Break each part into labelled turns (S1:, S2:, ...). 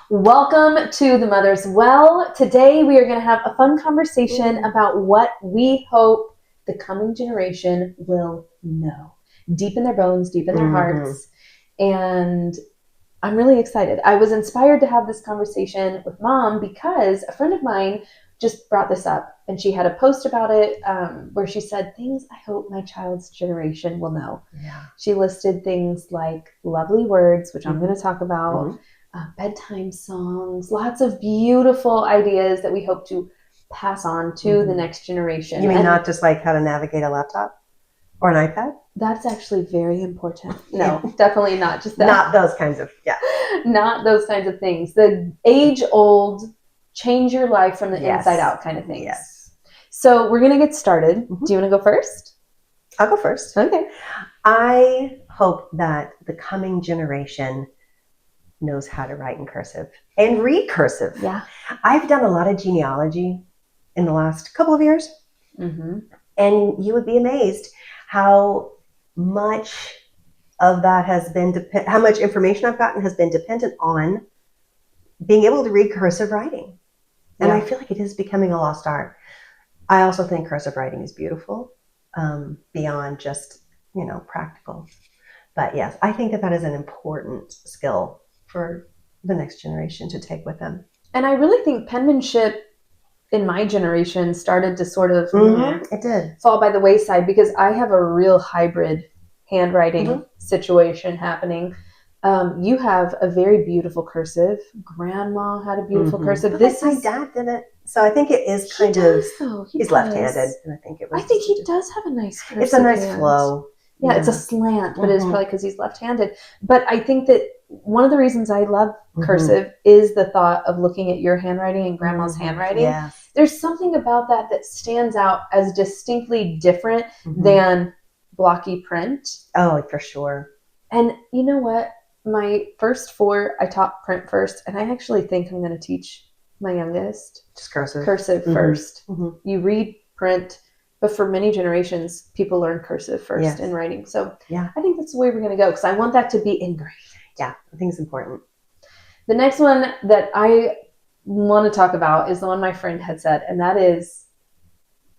S1: Welcome to the Mother's Well. Today we are going to have a fun conversation about what we hope the coming generation will know. Deep in their bones, deep in their hearts. And I'm really excited. I was inspired to have this conversation with Mom because a friend of mine just brought this up, and she had a post about it where she said, things I hope my child's generation will know.
S2: Yeah.
S1: She listed things like lovely words, which I'm going to talk about, bedtime songs, lots of beautiful ideas that we hope to pass on to the next generation.
S2: You mean not just like how to navigate a laptop or an iPad?
S1: That's actually very important. No, definitely not just that.
S2: Not those kinds of,
S1: Not those kinds of things. The age-old, change your life from the inside out kind of things.
S2: Yes.
S1: So we're going to get started. Do you want to go first?
S2: I'll go first.
S1: Okay.
S2: I hope that the coming generation knows how to write in cursive and read cursive.
S1: Yeah.
S2: I've done a lot of genealogy in the last couple of years, and you would be amazed how much of that has been how much information I've gotten has been dependent on being able to read cursive writing. And I feel like it is becoming a lost art. I also think cursive writing is beautiful, beyond just, practical. But yes, I think that is an important skill for the next generation to take with them.
S1: And I really think penmanship in my generation started to sort of
S2: It did
S1: fall by the wayside because I have a real hybrid handwriting situation happening. You have a very beautiful cursive. Grandma had a beautiful cursive.
S2: But my dad did it, so I think it is kind of. He's left-handed, and I think it was.
S1: I think he does have a nice cursive.
S2: It's a nice flow.
S1: Yeah, it's a slant, but it's probably because he's left-handed. But I think that one of the reasons I love cursive is the thought of looking at your handwriting and Grandma's handwriting.
S2: Yes.
S1: There's something about that stands out as distinctly different than blocky print.
S2: Oh, for sure.
S1: And you know what? My first 4, I taught print first, and I actually think I'm going to teach my youngest
S2: just cursive
S1: first. You read print, but for many generations, people learn cursive first in writing. So I think that's the way we're going to go because I want that to be ingrained.
S2: Yeah, I think it's important.
S1: The next one that I want to talk about is the one my friend had said, and that is,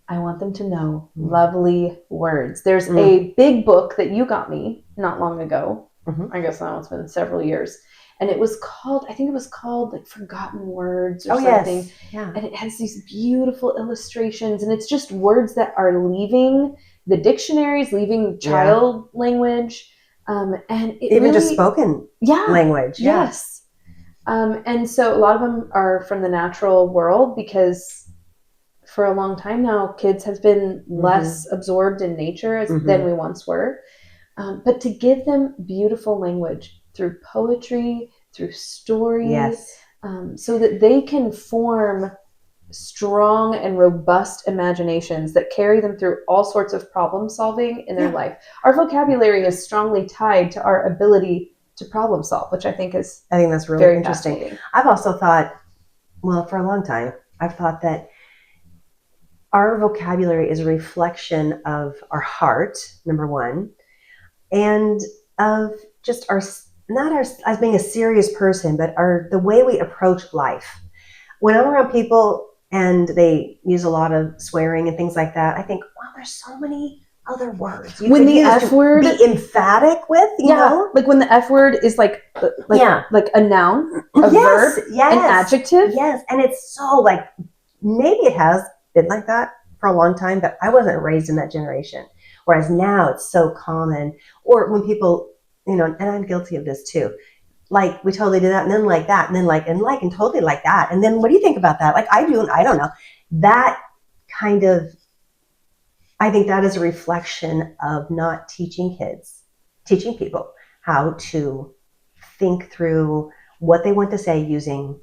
S1: I want them to know lovely words. There's a big book that you got me not long ago. I guess now it's been several years. And it was called, I think it was called like Forgotten Words or something.
S2: Yes. Yeah.
S1: And it has these beautiful illustrations, and it's just words that are leaving the dictionaries, leaving child language. And it
S2: even
S1: really,
S2: just spoken language.
S1: Yes. And so a lot of them are from the natural world because for a long time now, kids have been less absorbed in nature than we once were. But to give them beautiful language through poetry, through story, so that they can form strong and robust imaginations that carry them through all sorts of problem solving in their life. Our vocabulary is strongly tied to our ability to problem solve, which I think that's really very interesting.
S2: I've also thought, for a long time, I've thought that our vocabulary is a reflection of our heart, number one, and of just not as being a serious person, but the way we approach life. When I'm around people and they use a lot of swearing and things like that, I think, wow, there's so many other words.
S1: When the F word,
S2: be emphatic with, you know,
S1: like when the F word is like a noun, a verb, an adjective.
S2: Yes, and it's so like maybe it has been like that for a long time, but I wasn't raised in that generation. Whereas now it's so common. Or when people, and I'm guilty of this too. Like, we totally do that, and then like that, and then like, and totally like that. And then what do you think about that? Like, I do, and I don't know. That kind of, I think that is a reflection of not teaching people how to think through what they want to say using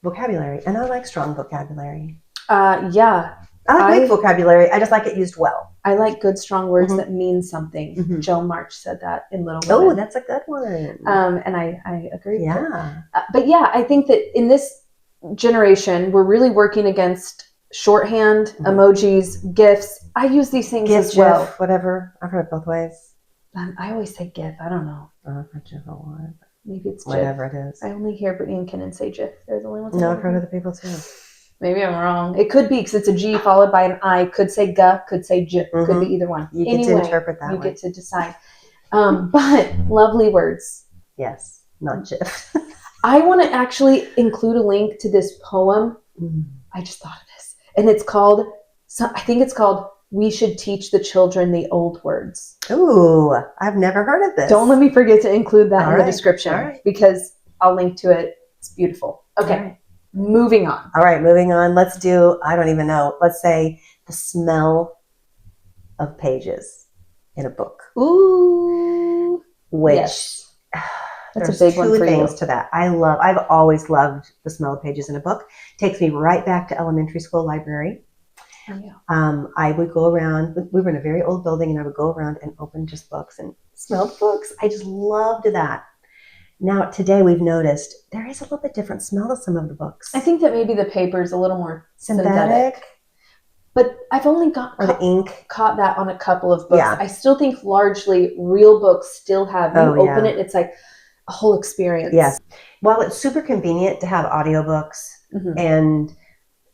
S2: vocabulary. And I like strong vocabulary. I like weak vocabulary. I just like it used well.
S1: I like good, strong words that mean something. Joe March said that in Little Women.
S2: Oh, that's a good one.
S1: And I agree with
S2: her.
S1: But I think that in this generation, we're really working against shorthand, emojis, GIFs. I use these things as well.
S2: GIF, whatever. I've heard it both ways.
S1: I always say GIF. I don't know.
S2: I've heard GIF a lot.
S1: Maybe it's Jif.
S2: Whatever it is.
S1: I only hear Brittany and Kenan say Jif. They're the only ones.
S2: No, I've heard other people too.
S1: Maybe I'm wrong. It could be because it's a G followed by an I. Could say G, could say J. Could be either one.
S2: You get to interpret that.
S1: You get to decide. But lovely words.
S2: Yes, not Jif.
S1: I want to actually include a link to this poem. I just thought of this. And it's called, I think it's called, We Should Teach the Children the Old Words.
S2: Ooh, I've never heard of this.
S1: Don't let me forget to include that in the description because I'll link to it. It's beautiful. Okay. Moving on.
S2: All right, moving on. Let's do, I don't even know, let's say the smell of pages in a book.
S1: Ooh.
S2: Which,
S1: yes. That's a big one for you.
S2: Two things to that. I've always loved the smell of pages in a book. Takes me right back to elementary school library.
S1: Oh, yeah.
S2: I would go around, we were in a very old building, and I would go around and open just books and smell the books. I just loved that. Now, today we've noticed there is a little bit different smell to some of the books.
S1: I think that maybe the paper is a little more
S2: synthetic.
S1: But I've only
S2: the ink.
S1: Caught that on a couple of books.
S2: Yeah.
S1: I still think largely real books still have, you open it, it's like a whole experience.
S2: Yes. While it's super convenient to have audiobooks, and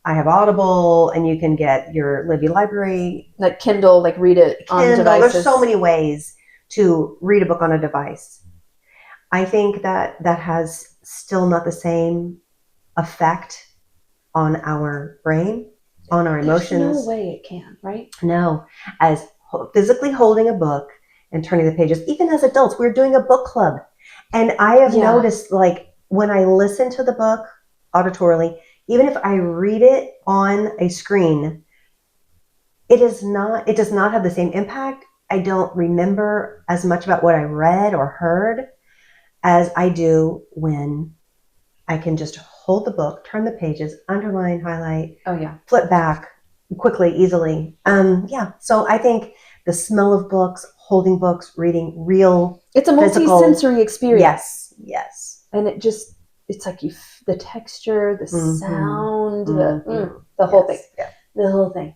S2: I have Audible, and you can get your Libby Library.
S1: Like Kindle, like read it on devices.
S2: There's so many ways to read a book on a device. I think that has still not the same effect on our brain, on our emotions.
S1: There's no way it can, right?
S2: No. As physically holding a book and turning the pages. Even as adults, we're doing a book club. And I have noticed, like, when I listen to the book auditorily, even if I read it on a screen, it does not have the same impact. I don't remember as much about what I read or heard as I do when I can just hold the book, turn the pages, underline, highlight, flip back quickly, easily. So I think the smell of books, holding books, reading real,
S1: it's a multi-sensory experience.
S2: Yes.
S1: And it's like the texture, the sound, the whole thing.
S2: Yeah.
S1: The whole thing.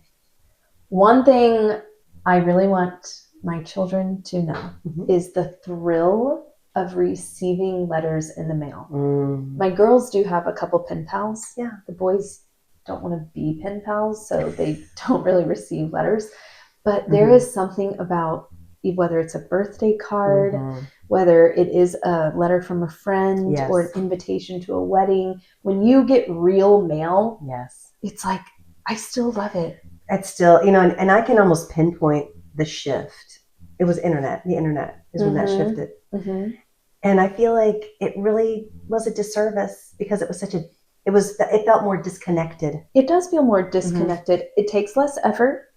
S1: One thing I really want my children to know is the thrill of receiving letters in the mail. My girls do have a couple pen pals.
S2: Yeah.
S1: The boys don't want to be pen pals, so they don't really receive letters. But there is something about, whether it's a birthday card, whether it is a letter from a friend or an invitation to a wedding, when you get real mail, it's like, I still love it.
S2: It's still, and I can almost pinpoint the shift. It was the internet is when that shifted. And I feel like it really was a disservice because it was it felt more disconnected.
S1: It does feel more disconnected. It takes less effort.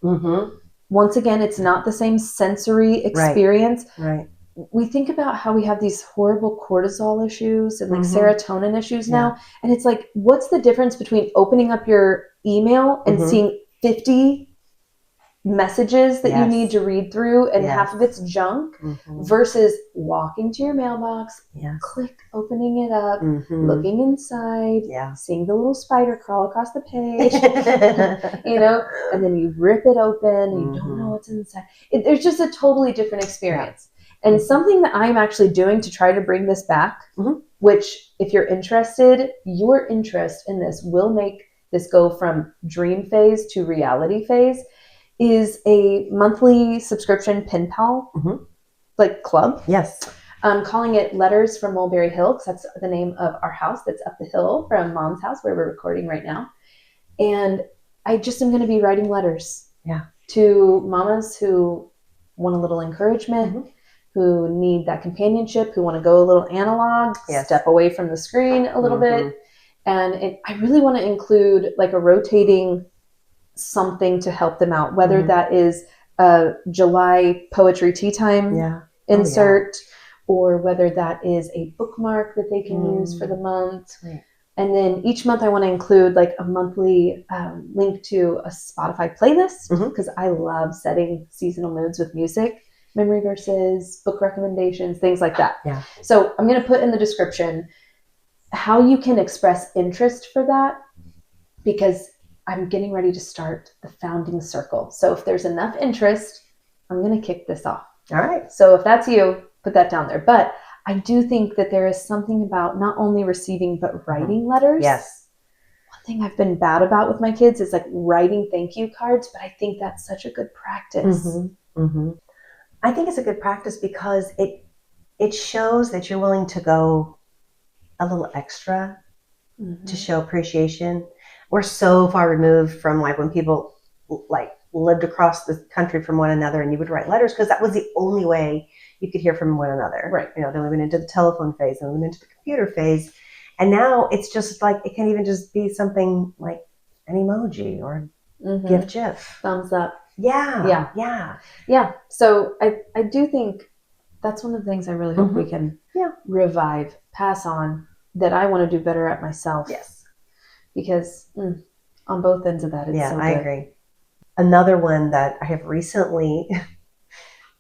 S1: Once again, it's not the same sensory experience.
S2: Right.
S1: We think about how we have these horrible cortisol issues and like serotonin issues now. And it's like, what's the difference between opening up your email and seeing 50 messages that you need to read through and half of it's junk versus walking to your mailbox, click, opening it up, looking inside, seeing the little spider crawl across the page, and then you rip it open and you don't know what's inside. There's just a totally different experience. And something that I'm actually doing to try to bring this back, which if you're interested, your interest in this will make this go from dream phase to reality phase, is a monthly subscription pen pal like club.
S2: Yes.
S1: I'm calling it Letters from Mulberry Hill because that's the name of our house that's up the hill from Mom's house where we're recording right now. And I just am going to be writing letters to mamas who want a little encouragement, who need that companionship, who want to go a little analog, step away from the screen a little bit. And I really want to include like a rotating something to help them out, whether that is a July poetry tea time insert, or whether that is a bookmark that they can use for the month. And then each month I want to include like a monthly link to a Spotify playlist because I love setting seasonal moods with music, memory verses, book recommendations, things like that. So I'm going to put in the description how you can express interest for that, because I'm getting ready to start the founding circle. So if there's enough interest, I'm going to kick this off.
S2: All right.
S1: So if that's you, put that down there. But I do think that there is something about not only receiving, but writing letters.
S2: Yes.
S1: One thing I've been bad about with my kids is like writing thank you cards, but I think that's such a good practice.
S2: I think it's a good practice because it shows that you're willing to go a little extra to show appreciation. We're so far removed from like when people like lived across the country from one another and you would write letters because that was the only way you could hear from one another.
S1: Right.
S2: You know, then we went into the telephone phase, then we went into the computer phase. And now it's just like, it can even just be something like an emoji or GIF.
S1: Thumbs up.
S2: Yeah.
S1: So I do think that's one of the things I really hope we can revive, pass on, that I want to do better at myself.
S2: Yes.
S1: Because on both ends of that, it's so good.
S2: I agree. Another one that I have recently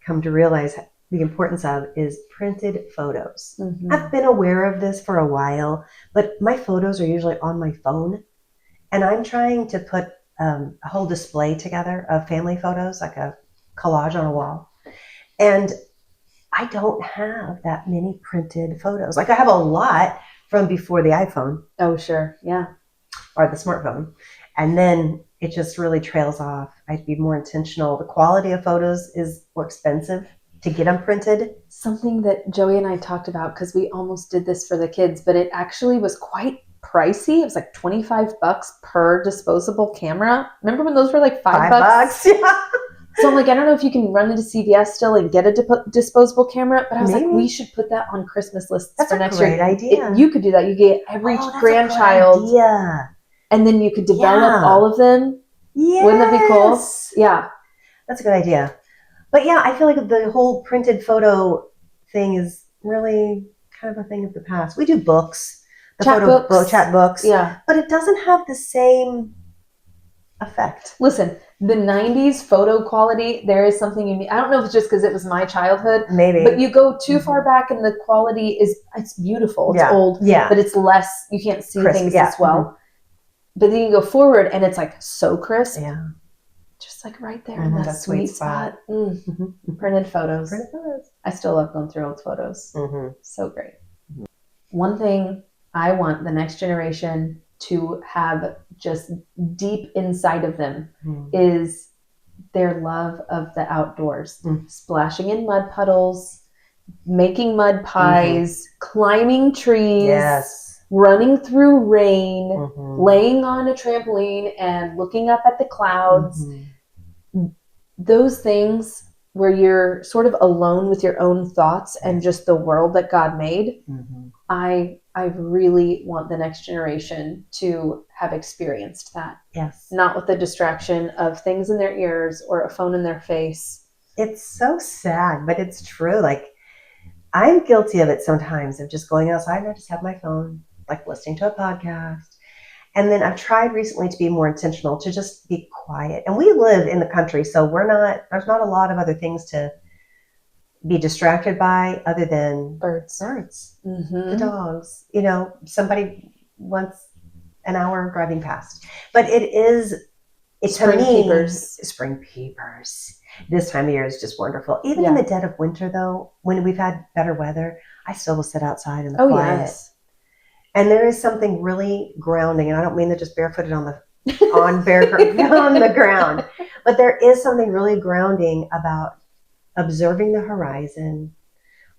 S2: come to realize the importance of is printed photos. I've been aware of this for a while, but my photos are usually on my phone. And I'm trying to put a whole display together of family photos, like a collage on a wall. And I don't have that many printed photos. Like I have a lot from before the iPhone.
S1: Oh, sure. Yeah.
S2: Or the smartphone. And then it just really trails off. I'd be more intentional. The quality of photos is more expensive to get them printed.
S1: Something that Joey and I talked about, because we almost did this for the kids, but it actually was quite pricey. It was like $25 per disposable camera. Remember when those were like $5?
S2: Yeah.
S1: So I'm like, I don't know if you can run into CVS still and get a disposable camera, but I was
S2: Maybe.
S1: like, we should put that on Christmas lists
S2: That's
S1: for next year.
S2: That's a great idea.
S1: You could do that. You get every grandchild.
S2: Yeah.
S1: And then you could develop all of them.
S2: Yes.
S1: Wouldn't that be cool? Yeah.
S2: That's a good idea. But yeah, I feel like the whole printed photo thing is really kind of a thing of the past. We do books. Chat books.
S1: Yeah.
S2: But it doesn't have the same effect.
S1: Listen, the 90s photo quality, there is something unique. I don't know if it's just because it was my childhood.
S2: Maybe.
S1: But you go too far back and the quality it's beautiful. It's old.
S2: Yeah.
S1: But it's less, you can't see things as well. But then you go forward and it's like so crisp.
S2: Yeah.
S1: Just like right there in that sweet spot. Printed photos. I still love going through old photos. So great. One thing I want the next generation to have just deep inside of them is their love of the outdoors. Splashing in mud puddles, making mud pies, climbing trees, running through rain, laying on a trampoline and looking up at the clouds. Those things where you're sort of alone with your own thoughts and just the world that God made. I really want the next generation to have experienced that.
S2: Yes.
S1: Not with the distraction of things in their ears or a phone in their face.
S2: It's so sad, but it's true. Like, I'm guilty of it sometimes, of just going outside and I just have my phone, like listening to a podcast. And then I've tried recently to be more intentional, to just be quiet. And we live in the country, so there's not a lot of other things to be distracted by other than birds, the dogs, somebody wants an hour driving past. But it's
S1: spring peepers.
S2: Spring peepers. This time of year is just wonderful. Even in the dead of winter, though, when we've had better weather, I still will sit outside in the quiet. Yes. And there is something really grounding, and I don't mean that just barefooted on the ground, but there is something really grounding about observing the horizon,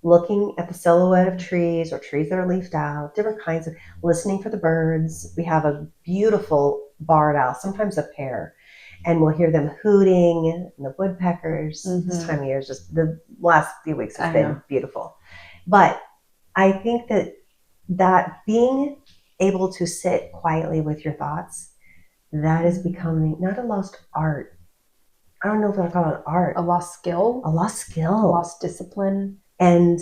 S2: looking at the silhouette of trees or trees that are leafed out, different kinds of, listening for the birds. We have a beautiful barred owl, sometimes a pair, and we'll hear them hooting, and the woodpeckers. This time of year is just, the last few weeks has been beautiful. But I think that being able to sit quietly with your thoughts, that is becoming not a lost art. I don't know if I call it art.
S1: A lost skill.
S2: A lost
S1: discipline.
S2: And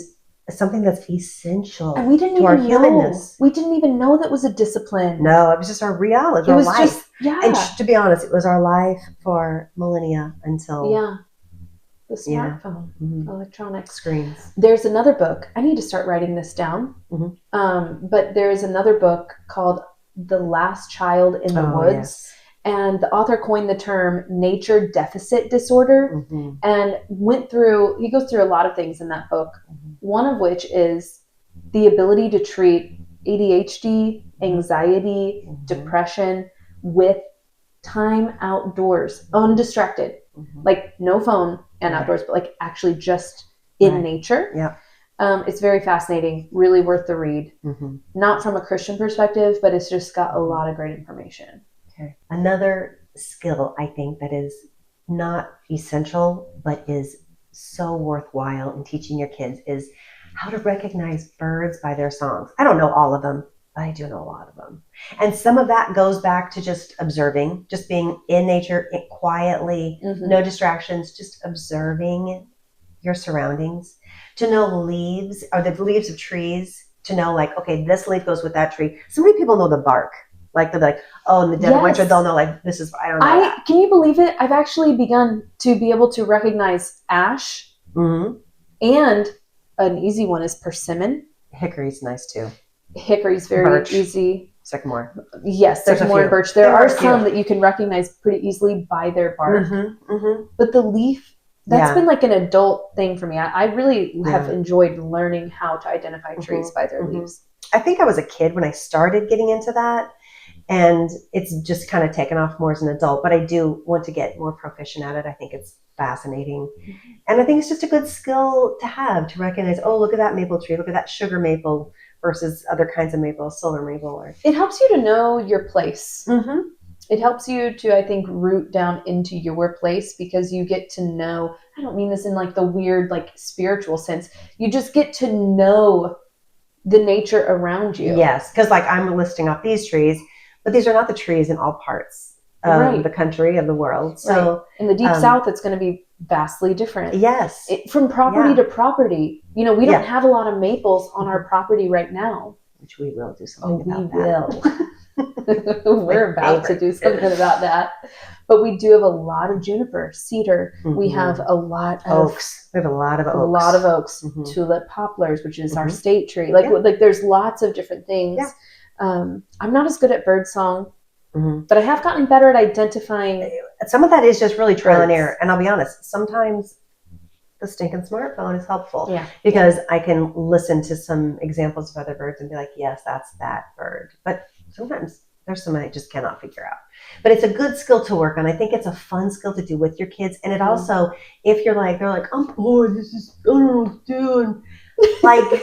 S2: something that's essential
S1: and we didn't
S2: to
S1: even
S2: our humanness.
S1: We didn't even know that was a discipline.
S2: No, it was just our reality. It was our life.
S1: Just,
S2: And to be honest, it was our life for millennia until...
S1: the smartphone, electronic
S2: screens.
S1: There's another book. I need to start writing this down. But there's another book called The Last Child in the Woods. Yes. And the author coined the term nature deficit disorder and he goes through a lot of things in that book. One of which is the ability to treat ADHD, anxiety, depression with time outdoors, undistracted, like no phone and outdoors, but like actually just in nature.
S2: Yeah.
S1: It's very fascinating, really worth the read. Not from a Christian perspective, but it's just got a lot of great information.
S2: Okay. Another skill I think that is not essential, but is so worthwhile in teaching your kids is how to recognize birds by their songs. I don't know all of them, but I do know a lot of them. And some of that goes back to just observing, just being in nature quietly, no distractions, just observing your surroundings, to know leaves or the leaves of trees, to know like, okay, this leaf goes with that tree. So many people know the bark. Like they'll be like, oh, in the dead of winter, they'll know like this is, I don't know that.
S1: Can you believe it? I've actually begun to be able to recognize ash, and an easy one is persimmon.
S2: Hickory's nice too.
S1: Hickory's very easy.
S2: Sycamore.
S1: Yes, sycamore and birch. There are some that you can recognize pretty easily by their bark. But the leaf, that's been like an adult thing for me. I really have enjoyed learning how to identify trees by their leaves.
S2: I think I was a kid when I started getting into that. And it's just kind of taken off more as an adult, but I do want to get more proficient at it. I think it's fascinating. And I think it's just a good skill to have, to recognize, oh, look at that maple tree, look at that sugar maple versus other kinds of maple, silver maple.
S1: It helps you to know your place. It helps you to, I think, root down into your place because you get to know, I don't mean this in like the weird, like spiritual sense. You just get to know the nature around you.
S2: Yes, because like I'm listing off these trees, but these are not the trees in all parts of the country, of the world. So
S1: in the deep south, it's going to be vastly different.
S2: Yes.
S1: From property to property. You know, we don't have a lot of maples on our property right now.
S2: Which we will do something about
S1: that. We're about to do something about that. But we do have a lot of juniper, cedar. We have a lot of
S2: oaks. We have a lot of oaks.
S1: A lot of oaks. Tulip poplars, which is our state tree. Like there's lots of different things. Yeah. I'm not as good at bird song, but I have gotten better at identifying.
S2: Some of that is just really trial and error. And I'll be honest, sometimes the stinking smartphone is helpful because I can listen to some examples of other birds and be like, yes, that's that bird. But sometimes there's some I just cannot figure out. But it's a good skill to work on. I think it's a fun skill to do with your kids. And it also, if you're like, they're like, I'm bored, this is, I don't know what I'm doing. Like,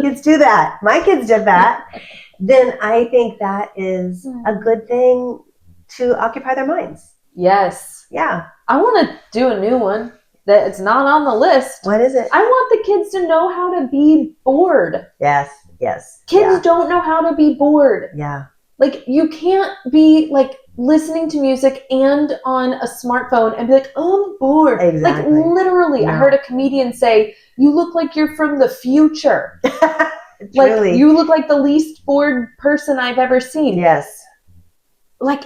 S2: kids do that. My kids did that. Then I think that is a good thing to occupy their minds.
S1: Yes.
S2: Yeah.
S1: I want to do a new one that it's not on the list.
S2: What is it?
S1: I want the kids to know how to be bored.
S2: Yes. Yes.
S1: Kids don't know how to be bored.
S2: Yeah.
S1: Like, you can't be like listening to music and on a smartphone and be like, oh, I'm bored.
S2: Exactly.
S1: Like, literally, I heard a comedian say, you look like you're from the future. Like, really? You look like the least bored person I've ever seen.
S2: Yes.
S1: Like,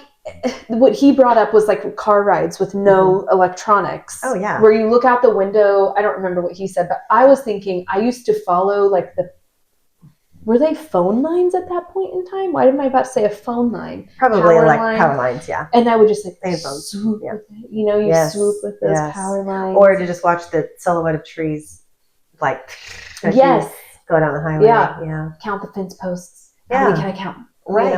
S1: what he brought up was like car rides with no electronics.
S2: Oh, yeah.
S1: Where you look out the window. I don't remember what he said, but I was thinking, I used to follow like were they phone lines at that point in time? Why am I about to say a phone line?
S2: Probably power lines, yeah.
S1: And I would just like
S2: swoop
S1: with it. You know, you swoop with those power lines.
S2: Or to just watch the silhouette of trees, like go down the highway. Yeah.
S1: Count the fence posts. How many can I count?
S2: Right.
S1: You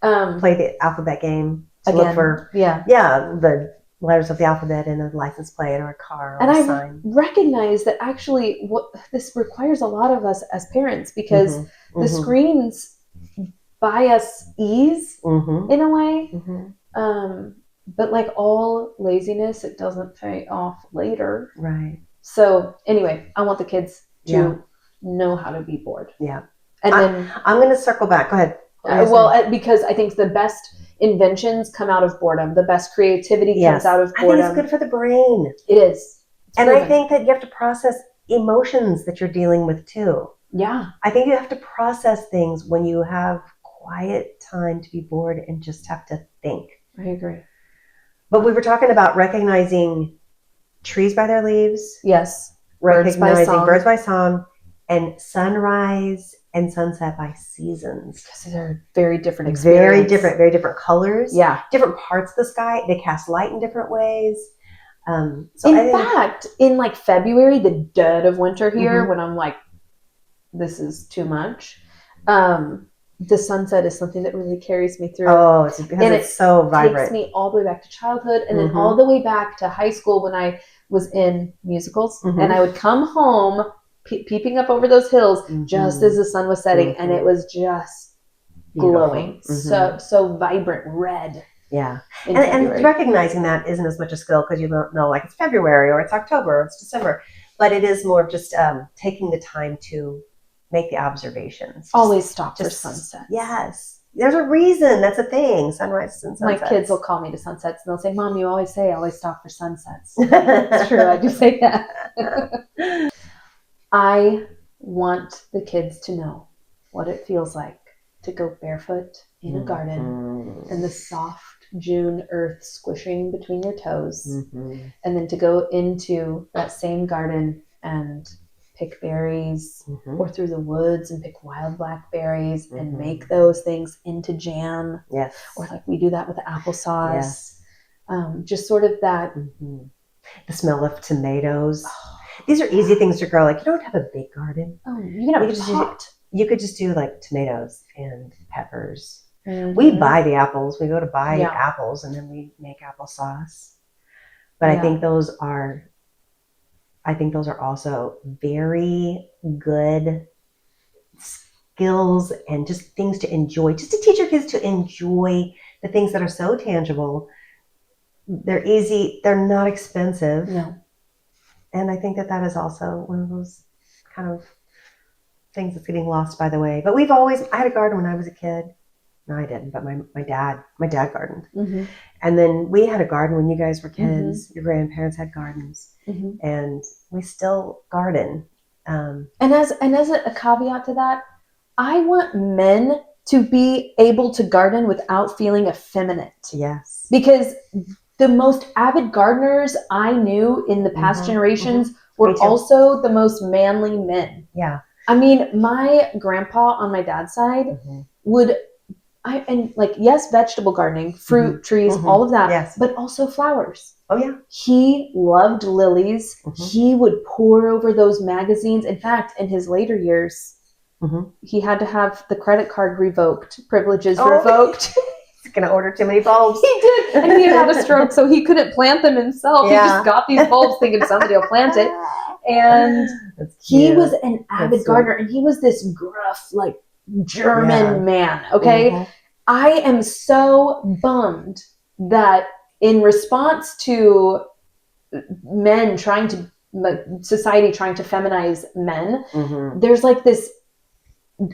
S1: know?
S2: Play the alphabet game. Look for the letters of the alphabet in a license plate or a car or a sign.
S1: I recognize that actually what this requires a lot of us as parents because the screens buy us ease in a way. But like all laziness, it doesn't pay off later.
S2: Right.
S1: So anyway, I want the kids to know how to be bored.
S2: Yeah.
S1: And then
S2: I'm going to circle back. Go ahead.
S1: Because I think the best inventions come out of boredom. The best creativity comes out of boredom.
S2: I think it's good for the brain.
S1: It is.
S2: And I think that you have to process emotions that you're dealing with too.
S1: Yeah.
S2: I think you have to process things when you have quiet time to be bored and just have to think.
S1: I agree.
S2: But we were talking about recognizing trees by their leaves.
S1: Yes.
S2: Recognizing birds by song and sunrise and sunset by seasons.
S1: Because they're very different experience.
S2: Very different colors.
S1: Yeah.
S2: Different parts of the sky. They cast light in different ways.
S1: In fact, in like February, the dead of winter here,
S2: Mm-hmm.
S1: when I'm like, this is too much, the sunset is something that really carries me through.
S2: Oh, it's because it's so vibrant.
S1: It takes me all the way back to childhood and then all the way back to high school when I was in musicals. And I would come home peeping up over those hills just as the sun was setting, and it was just glowing. So vibrant red.
S2: Yeah. And recognizing that isn't as much a skill because you don't know, like, it's February or it's October or it's December, but it is more of just taking the time to make the observations.
S1: Always stop for sunsets.
S2: Yes. There's a reason. That's a thing. Sunrises and sunsets.
S1: My kids will call me to sunsets and they'll say, Mom, you always say always stop for sunsets. It's true. I do say that. I want the kids to know what it feels like to go barefoot in a garden and the soft June earth squishing between your toes, and then to go into that same garden and pick berries or through the woods and pick wild blackberries and make those things into jam.
S2: Yes.
S1: Or like we do that with applesauce. Yes. Just sort of that.
S2: The smell of tomatoes. These are easy things to grow. Like, you don't have a big garden.
S1: Oh, you can have a pot.
S2: You could just do like tomatoes and peppers. We buy the apples. We go to buy apples and then we make applesauce. But I think those are also very good skills and just things to enjoy. Just to teach your kids to enjoy the things that are so tangible. They're easy. They're not expensive.
S1: No.
S2: And I think that is also one of those kind of things that's getting lost by the way. But I had a garden when I was a kid. No, I didn't, but my dad gardened. And then we had a garden when you guys were kids. Your grandparents had gardens. And we still garden. And
S1: as a caveat to that, I want men to be able to garden without feeling effeminate.
S2: Yes.
S1: Because the most avid gardeners I knew in the past generations were also the most manly men.
S2: Yeah.
S1: I mean, my grandpa on my dad's side would, vegetable gardening, fruit, trees, all of that, but also flowers.
S2: Oh, yeah.
S1: He loved lilies. He would pore over those magazines. In fact, in his later years, he had to have the credit card revoked, privileges revoked.
S2: He's going to order too many bulbs.
S1: He did. And he had a stroke, so he couldn't plant them himself. He just got these bulbs thinking somebody will plant it. And he was an avid gardener, and he was this gruff, like, German man, okay? I am so bummed that in response to men society trying to feminize men, there's like this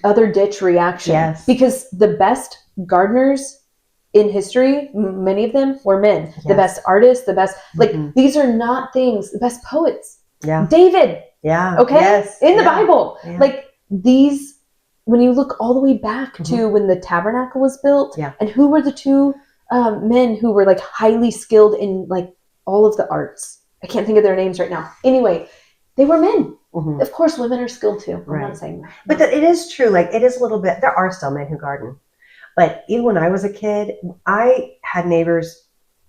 S1: other ditch reaction.
S2: Yes. Because
S1: the best gardeners in history, many of them were men. Yes. The best artists, the best, these are not things, the best poets.
S2: Yeah.
S1: David.
S2: Yeah.
S1: Okay.
S2: Yes.
S1: In the Bible. Yeah. Like these, when you look all the way back to when the tabernacle was built, and who were the two men who were like highly skilled in like all of the arts? I can't think of their names right now. Anyway, they were men. Of course, women are skilled too. I'm not saying that.
S2: But it is true. Like, it is a little bit, there are still men who garden. But even when I was a kid, I had neighbors,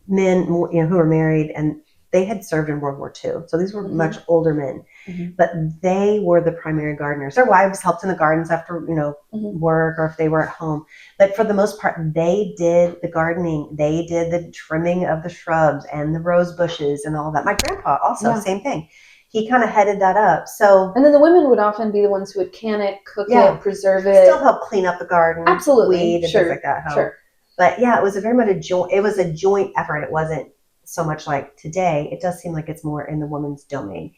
S2: men, who were married, and they had served in World War II. So these were much older men. But they were the primary gardeners. Their wives helped in the gardens after, work, or if they were at home. But for the most part, they did the gardening. They did the trimming of the shrubs and the rose bushes and all that. My grandpa also, same thing. He kind of headed that up. So,
S1: and then the women would often be the ones who would can it, cook it, preserve it.
S2: Still help clean up the garden.
S1: Absolutely.
S2: Weed and things like that. Sure. But yeah, it was very much a joint effort. It wasn't so much like today. It does seem like it's more in the woman's domain.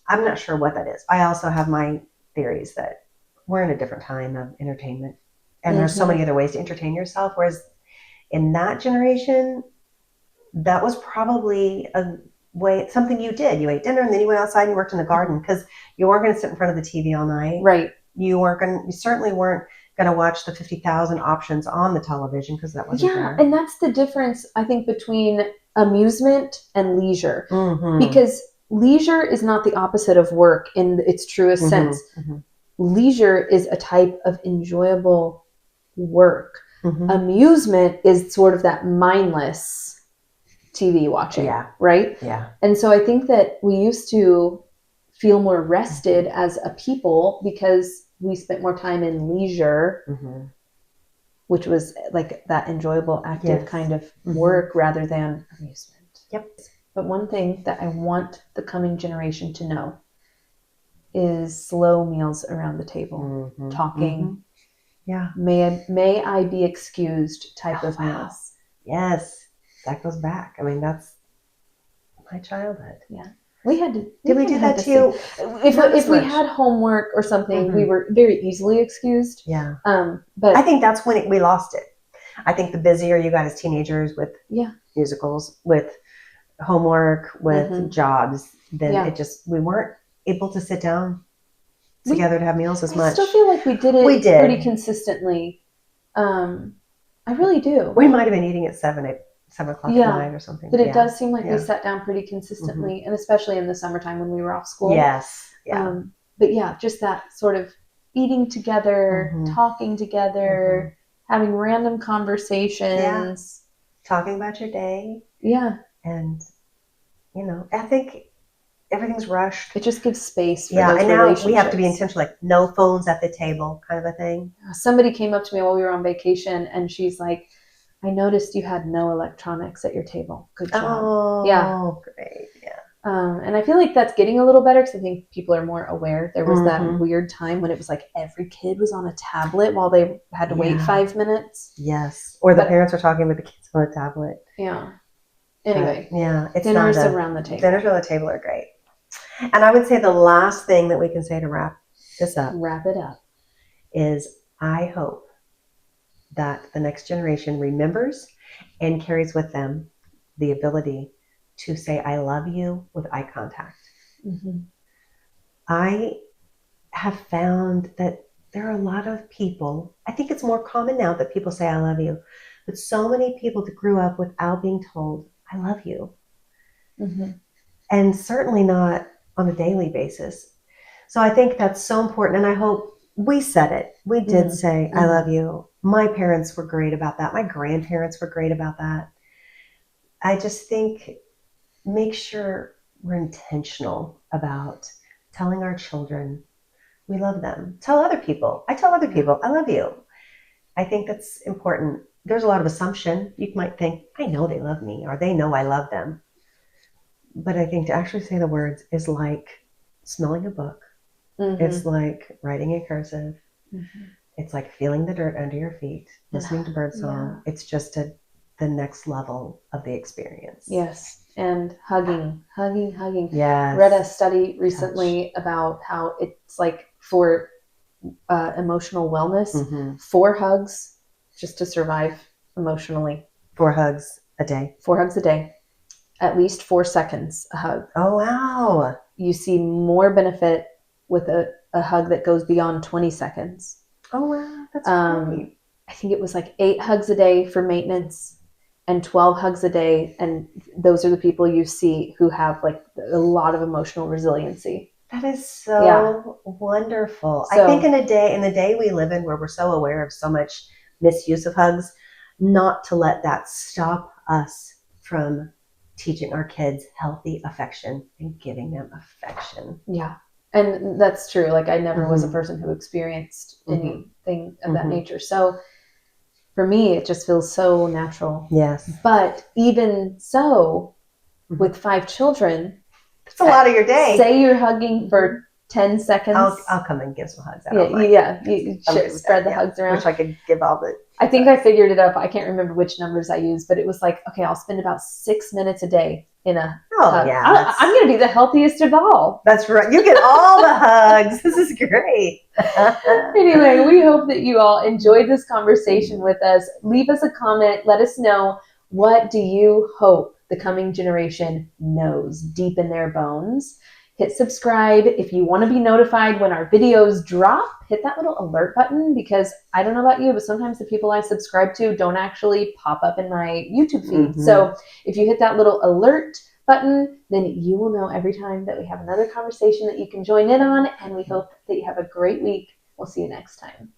S2: I'm not sure what that is. I also have my theories that we're in a different time of entertainment. And there's so many other ways to entertain yourself. Whereas in that generation, that was probably something you did. You ate dinner and then you went outside and you worked in the garden because you weren't going to sit in front of the TV all night.
S1: Right.
S2: You certainly weren't going to watch the 50,000 options on the television because that wasn't there.
S1: And that's the difference, I think, between amusement and leisure. Because leisure is not the opposite of work in its truest sense. leisure is a type of enjoyable work.
S2: Mm-hmm.
S1: Amusement is sort of that mindless TV watching, right?
S2: Yeah.
S1: And so I think that we used to feel more rested as a people because we spent more time in leisure, which was like that enjoyable, active kind of work rather than amusement.
S2: Yep.
S1: But one thing that I want the coming generation to know is slow meals around the table, talking.
S2: Yeah.
S1: May I be excused type of
S2: Wow.
S1: meals.
S2: Yes. That goes back. I mean, that's my childhood.
S1: Yeah. We had to.
S2: Did we do that to you?
S1: If we had homework or something, we were very easily excused.
S2: Yeah.
S1: But
S2: I think that's when we lost it. I think the busier you got as teenagers with musicals, with homework, with jobs, then we weren't able to sit down together to have meals as much.
S1: I still feel like we did it pretty consistently. I really do.
S2: We might have been eating at 7 o'clock at night or something.
S1: But it does seem like we sat down pretty consistently, and especially in the summertime when we were off school.
S2: Yes. Yeah.
S1: But yeah, just that sort of eating together, talking together, having random conversations.
S2: Talking about your day.
S1: Yeah.
S2: And, I think everything's rushed.
S1: It just gives space for
S2: those
S1: and
S2: now we have to be intentional, like no phones at the table kind of a thing.
S1: Somebody came up to me while we were on vacation, and she's like, I noticed you had no electronics at your table. Good job.
S2: Oh, yeah. Great. Yeah.
S1: And I feel like that's getting a little better because I think people are more aware. There was that weird time when it was like every kid was on a tablet while they had to wait 5 minutes.
S2: Yes. Or the parents were talking with the kids on a tablet.
S1: Yeah. Anyway.
S2: It's
S1: dinners around the table.
S2: Dinners around the table are great. And I would say the last thing that we can say to wrap this up.
S1: Wrap it up.
S2: Is I hope that the next generation remembers and carries with them the ability to say, I love you with eye contact. I have found that there are a lot of people, I think it's more common now that people say, I love you, but so many people that grew up without being told, I love you. And certainly not on a daily basis. So I think that's so important. And I hope we said it. We did say, I love you. My parents were great about that. My grandparents were great about that. I just think make sure we're intentional about telling our children we love them. Tell other people. I tell other people, I love you. I think that's important. There's a lot of assumption. You might think, I know they love me, or they know I love them. But I think to actually say the words is like smelling a book. It's like writing in cursive. It's like feeling the dirt under your feet, listening to birdsong. It's just the next level of the experience.
S1: Yes. And hugging.
S2: Yes.
S1: Read a study recently about how it's like for emotional wellness, 4 hugs just to survive emotionally.
S2: 4 hugs a day.
S1: 4 hugs a day. At least 4 seconds a hug.
S2: Oh, wow.
S1: You see more benefit with a hug that goes beyond 20 seconds.
S2: Oh, wow. That's great.
S1: I think it was like 8 hugs a day for maintenance and 12 hugs a day. And those are the people you see who have like a lot of emotional resiliency.
S2: That is so wonderful. I think in the day we live in where we're so aware of so much misuse of hugs, not to let that stop us from teaching our kids healthy affection and giving them affection.
S1: Yeah. And that's true. Like I never was a person who experienced anything of that nature. So for me, it just feels so natural.
S2: Yes.
S1: But even so, with 5 children,
S2: it's a lot of your day.
S1: Say you're hugging for 10 seconds.
S2: I'll come and give some hugs.
S1: You should spread the hugs around.
S2: Wish I could give all the...
S1: I think I figured it up. I can't remember which numbers I used, but it was like, okay, I'll spend about 6 minutes a day in a hug.
S2: Yeah.
S1: I'm going to be the healthiest of all.
S2: That's right. You get all the hugs. This is great.
S1: Anyway, we hope that you all enjoyed this conversation with us. Leave us a comment. Let us know, what do you hope the coming generation knows deep in their bones? Hit subscribe. If you want to be notified when our videos drop, hit that little alert button, because I don't know about you, but sometimes the people I subscribe to don't actually pop up in my YouTube feed. So if you hit that little alert button, then you will know every time that we have another conversation that you can join in on. And we hope that you have a great week. We'll see you next time.